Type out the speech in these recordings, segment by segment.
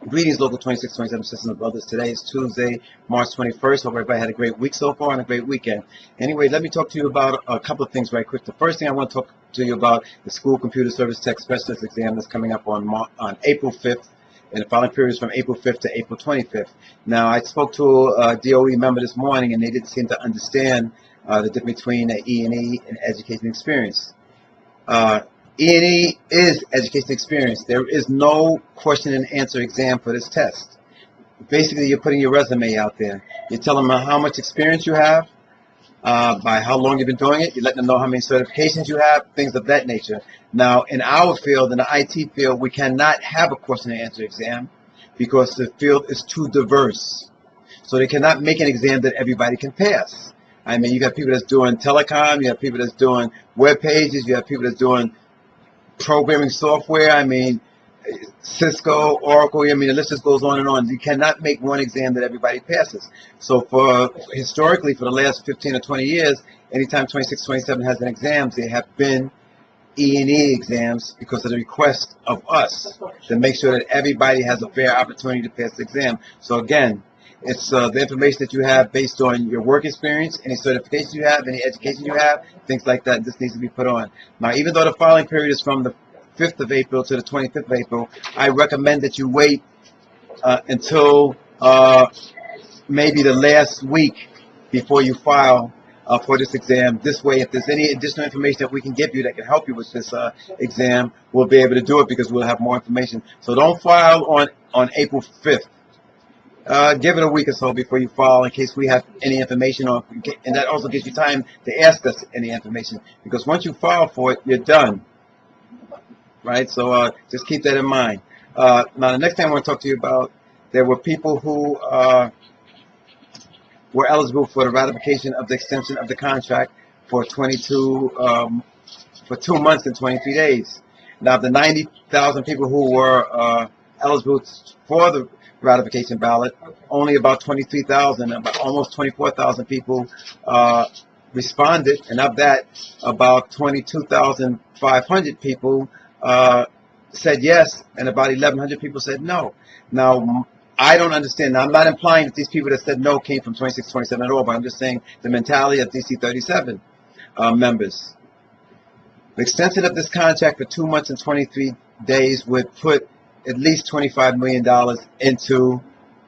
Greetings, Local 2627 sisters and brothers. Today is Tuesday, March 21st. Hope everybody had a great week so far and a great weekend. Anyway, let me talk to you about a couple of things right quick. The first thing I want to talk to you about the School Computer Service Tech Specialist exam that's coming up on April 5th, and the following period is from April 5th to April 25th. Now, I spoke to a DOE member this morning, and they didn't seem to understand the difference between E&E and education experience. E&E is education experience. There is no question and answer exam for this test. Basically, you're putting your resume out there. You're telling them how much experience you have, by how long you've been doing it. You're letting them know how many certifications you have, things of that nature. Now, in our field, in the IT field, we cannot have a question and answer exam because the field is too diverse. So they cannot make an exam that everybody can pass. I mean, you got people that's doing telecom, you have people that's doing web pages, you have people that's doing programming software, I mean, Cisco, Oracle, I mean, the list just goes on and on. You cannot make one exam that everybody passes. So historically, for the last 15 or 20 years, anytime 2627 has an exam, they have been E&E exams because of the request of us to make sure that everybody has a fair opportunity to pass the exam. So again, it's the information that you have based on your work experience, any certifications you have, any education you have, things like that. This needs to be put on. Now, even though the filing period is from the 5th of April to the 25th of April, I recommend that you wait until maybe the last week before you file for this exam. This way, if there's any additional information that we can give you that can help you with this exam, we'll be able to do it because we'll have more information. So don't file on April 5th. Give it a week or so before you file in case we have any information on, and that also gives you time to ask us any information, because once you file for it, you're done, right? So just keep that in mind. Now, the next thing I want to talk to you about, there were people who were eligible for the ratification of the extension of the contract for 2 months and 23 days. Now, of the 90,000 people who were eligible for the ratification ballot, only about 23,000, about almost 24,000 people responded, and of that, about 22,500 people said yes, and about 1,100 people said no. Now, I don't understand. Now, I'm not implying that these people that said no came from 2627 at all, but I'm just saying the mentality of DC 37 members. The extension of this contract for 2 months and 23 days would put at least $25 million into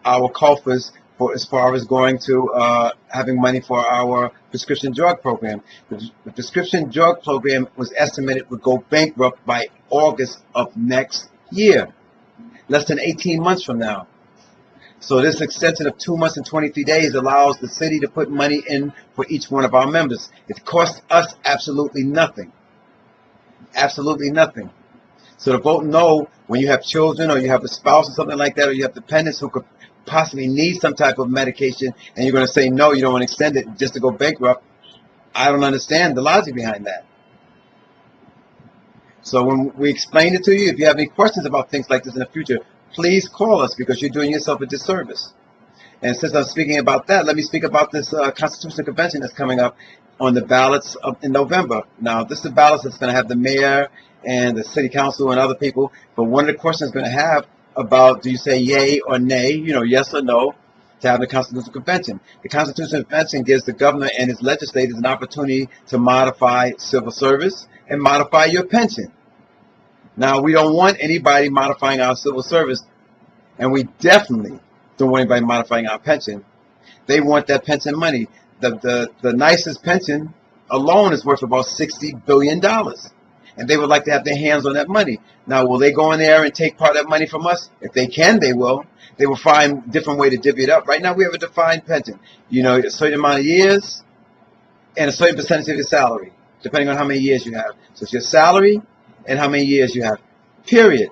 our coffers for as far as going to having money for our prescription drug program. The prescription drug program was estimated would go bankrupt by August of next year, less than 18 months from now. So this extension of 2 months and 23 days allows the city to put money in for each one of our members. It costs us absolutely nothing. Absolutely nothing. So to vote no when you have children or you have a spouse or something like that, or you have dependents who could possibly need some type of medication, and you're going to say no, you don't want to extend it just to go bankrupt, I don't understand the logic behind that. So when we explain it to you, if you have any questions about things like this in the future, please call us, because you're doing yourself a disservice. And since I'm speaking about that, let me speak about this Constitutional Convention that's coming up on the ballots in November. Now, this is the ballots that's going to have the mayor and the city council and other people, but one of the questions going to have about, do you say yay or nay, yes or no, to have the Constitutional Convention. The Constitutional Convention gives the governor and his legislators an opportunity to modify civil service and modify your pension. Now, we don't want anybody modifying our civil service, and we definitely don't want anybody modifying our pension. They want that pension money. The nicest pension alone is worth about $60 billion. And they would like to have their hands on that money. Now, will they go in there and take part of that money from us? If they can, they will. They will find a different way to divvy it up. Right now, we have a defined pension. A certain amount of years and a certain percentage of your salary, depending on how many years you have. So it's your salary and how many years you have, period.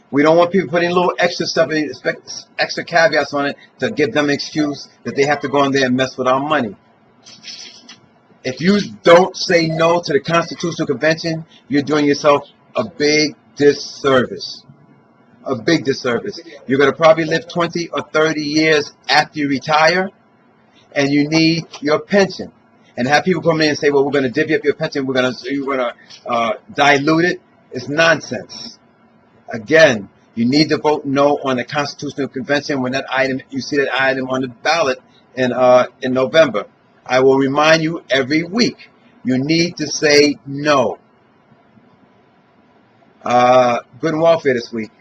We don't want people putting little extra stuff, extra caveats on it to give them an excuse that they have to go in there and mess with our money. If you don't say no to the Constitutional Convention, you're doing yourself a big disservice. A big disservice. You're going to probably live 20 or 30 years after you retire, and you need your pension. And have people come in and say, well, we're going to divvy up your pension, you're going to dilute it. It's nonsense. Again, You need to vote no on the Constitutional Convention when that item, you see that item on the ballot in November. I will remind you every week. You need to say no. Good welfare this week.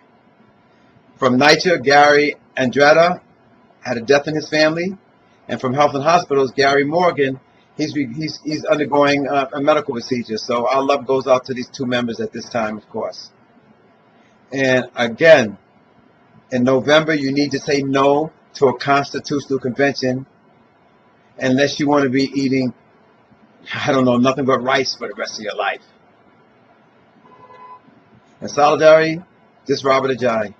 From NYCHA, Gary Andrada had a death in his family. And from Health and Hospitals, Gary Morgan, he's undergoing a medical procedure. So our love goes out to these two members at this time, of course. And again, in November, you need to say no to a constitutional convention unless you want to be eating, I don't know, nothing but rice for the rest of your life. In solidarity, this Robert Ajayi.